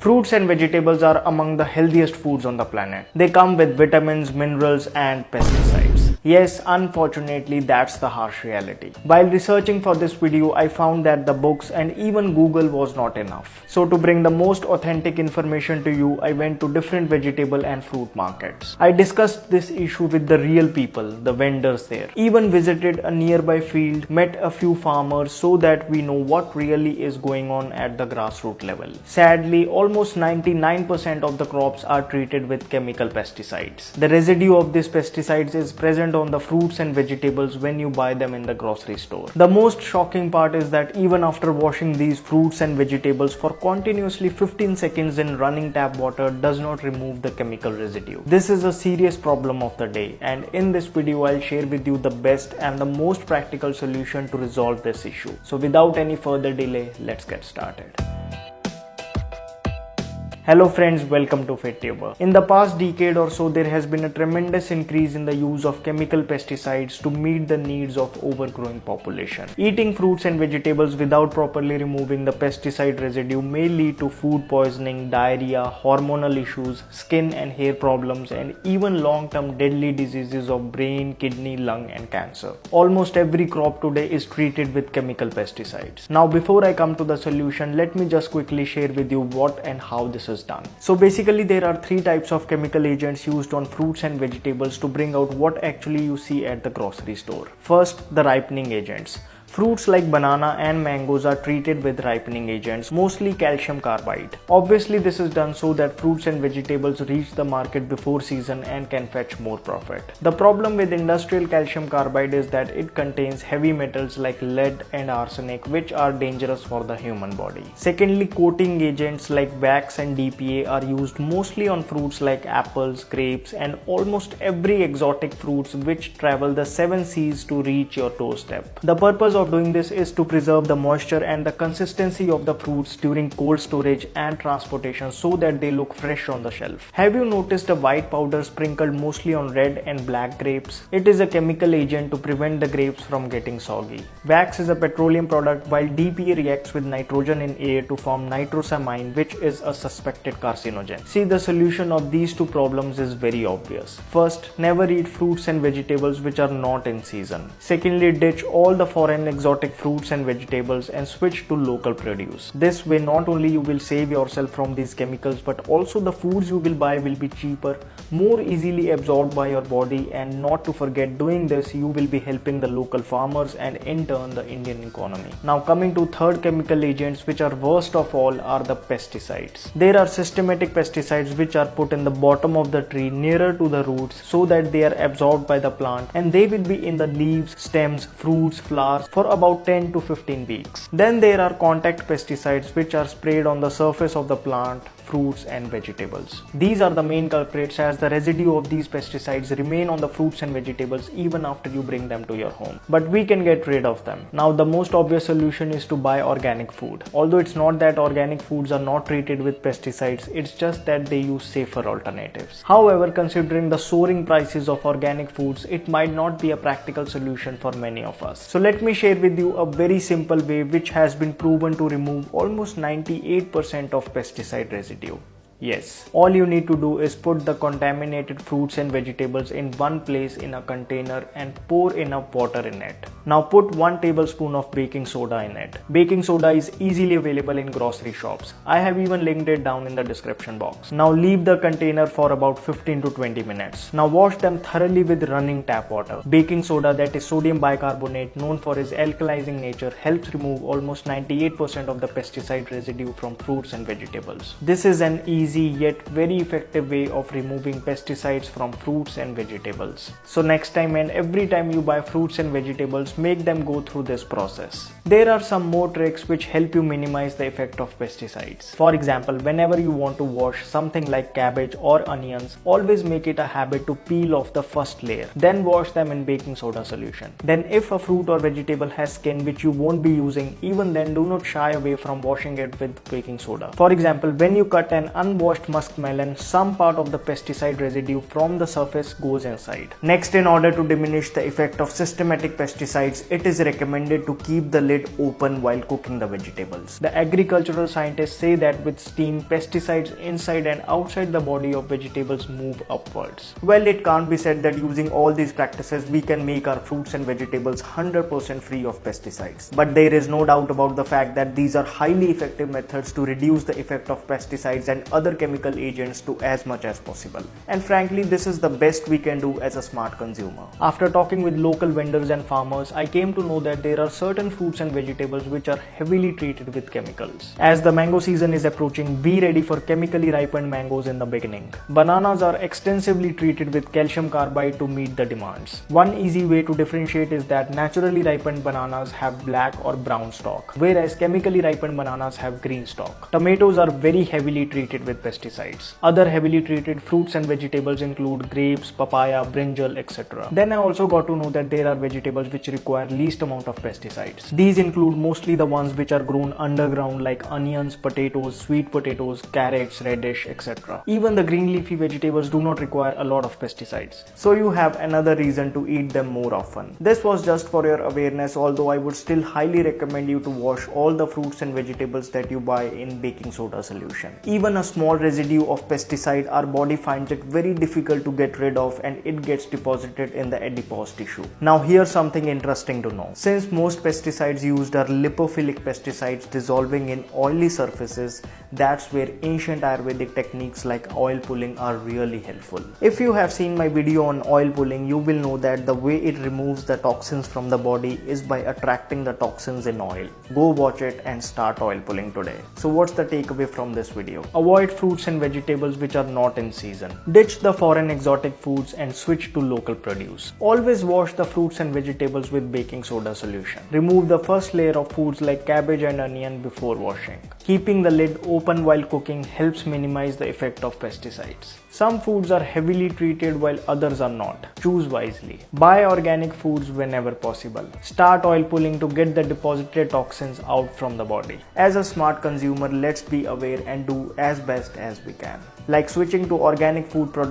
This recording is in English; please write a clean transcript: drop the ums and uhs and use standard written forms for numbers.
Fruits and vegetables are among the healthiest foods on the planet. They come with vitamins, minerals, and pesticides. Yes, unfortunately, that's the harsh reality. While researching for this video, I found that the books and even Google was not enough. So to bring the most authentic information to you, I went to different vegetable and fruit markets. I discussed this issue with the real people, the vendors there. Even visited a nearby field, met a few farmers so that we know what really is going on at the grassroots level. Sadly, almost 99% of the crops are treated with chemical pesticides. The residue of these pesticides is present on the fruits and vegetables when you buy them in the grocery store. The most shocking part is that even after washing these fruits and vegetables for continuously 15 seconds in running tap water does not remove the chemical residue. This is a serious problem of the day, and in this video I'll share with you the best and the most practical solution to resolve this issue. So without any further delay, let's get started. Hello friends, welcome to FitTuber. In the past decade or so, there has been a tremendous increase in the use of chemical pesticides to meet the needs of overgrowing population. Eating fruits and vegetables without properly removing the pesticide residue may lead to food poisoning, diarrhea, hormonal issues, skin and hair problems, and even long-term deadly diseases of brain, kidney, lung and cancer. Almost every crop today is treated with chemical pesticides. Now before I come to the solution, let me just quickly share with you what and how this is done. So basically there are three types of chemical agents used on fruits and vegetables to bring out what actually you see at the grocery store. First, the ripening agents. Fruits like banana and mangoes are treated with ripening agents, mostly calcium carbide. Obviously this is done so that fruits and vegetables reach the market before season and can fetch more profit. The problem with industrial calcium carbide is that it contains heavy metals like lead and arsenic, which are dangerous for the human body. Secondly, coating agents like wax and DPA are used mostly on fruits like apples, grapes and almost every exotic fruits which travel the 7 seas to reach your doorstep. The purpose of doing this is to preserve the moisture and the consistency of the fruits during cold storage and transportation so that they look fresh on the shelf. Have you noticed a white powder sprinkled mostly on red and black grapes? It is a chemical agent to prevent the grapes from getting soggy. Wax is a petroleum product, while DPA reacts with nitrogen in air to form nitrosamine, which is a suspected carcinogen. See, the solution of these two problems is very obvious. First, never eat fruits and vegetables which are not in season. Secondly, ditch all the foreign exotic fruits and vegetables and switch to local produce. This way not only you will save yourself from these chemicals, but also the foods you will buy will be cheaper, more easily absorbed by your body, and not to forget, doing this you will be helping the local farmers and in turn the Indian economy. Now coming to third chemical agents, which are worst of all, are the pesticides. There are systematic pesticides which are put in the bottom of the tree nearer to the roots so that they are absorbed by the plant, and they will be in the leaves, stems, fruits, flowers for about 10 to 15 weeks. Then there are contact pesticides which are sprayed on the surface of the plant, fruits and vegetables. These are the main culprits, as the residue of these pesticides remain on the fruits and vegetables even after you bring them to your home. But we can get rid of them. Now the most obvious solution is to buy organic food. Although it's not that organic foods are not treated with pesticides, it's just that they use safer alternatives. However, considering the soaring prices of organic foods, it might not be a practical solution for many of us. So let me share with you a very simple way which has been proven to remove almost 98% of pesticide residue. Yes, all you need to do is put the contaminated fruits and vegetables in one place in a container and pour enough water in it. Now put 1 tablespoon of baking soda in it. Baking soda is easily available in grocery shops. I have even linked it down in the description box. Now leave the container for about 15 to 20 minutes. Now wash them thoroughly with running tap water. Baking soda, that is sodium bicarbonate, known for its alkalizing nature, helps remove almost 98% of the pesticide residue from fruits and vegetables. This is an easy yet very effective way of removing pesticides from fruits and vegetables. So next time and every time you buy fruits and vegetables, make them go through this process. There are some more tricks which help you minimize the effect of pesticides. For example, whenever you want to wash something like cabbage or onions, always make it a habit to peel off the first layer, then wash them in baking soda solution. Then if a fruit or vegetable has skin which you won't be using, even then do not shy away from washing it with baking soda. For example, when you cut an unwashed muskmelon, some part of the pesticide residue from the surface goes inside. Next, in order to diminish the effect of systematic pesticides, it is recommended to keep the lid open while cooking the vegetables. The agricultural scientists say that with steam, pesticides inside and outside the body of vegetables move upwards. Well, it can't be said that using all these practices we can make our fruits and vegetables 100% free of pesticides. But there is no doubt about the fact that these are highly effective methods to reduce the effect of pesticides and other chemical agents to as much as possible. And frankly, this is the best we can do as a smart consumer. After talking with local vendors and farmers, I came to know that there are certain fruits and vegetables which are heavily treated with chemicals. As the mango season is approaching, be ready for chemically ripened mangoes in the beginning. Bananas are extensively treated with calcium carbide to meet the demands. One easy way to differentiate is that naturally ripened bananas have black or brown stalk, whereas chemically ripened bananas have green stalk. Tomatoes are very heavily treated with pesticides. Other heavily treated fruits and vegetables include grapes, papaya, brinjal, etc. Then I also got to know that there are vegetables which require least amount of pesticides. These include mostly the ones which are grown underground like onions, potatoes, sweet potatoes, carrots, radish, etc. Even the green leafy vegetables do not require a lot of pesticides. So you have another reason to eat them more often. This was just for your awareness, although I would still highly recommend you to wash all the fruits and vegetables that you buy in baking soda solution. Even a small residue of pesticide, our body finds it very difficult to get rid of and it gets deposited in the adipose tissue. Now here's something interesting to know. Since most pesticides used are lipophilic pesticides dissolving in oily surfaces, that's where ancient Ayurvedic techniques like oil pulling are really helpful. If you have seen my video on oil pulling, you will know that the way it removes the toxins from the body is by attracting the toxins in oil. Go watch it and start oil pulling today. So what's the takeaway from this video? Avoid fruits and vegetables which are not in season. Ditch the foreign exotic foods and switch to local produce. Always wash the fruits and vegetables with baking soda solution. Remove the first layer of foods like cabbage and onion before washing. Keeping the lid open while cooking helps minimize the effect of pesticides. Some foods are heavily treated while others are not. Choose wisely. Buy organic foods whenever possible. Start oil pulling to get the deposited toxins out from the body. As a smart consumer, let's be aware and do as best as we can. Like switching to organic food products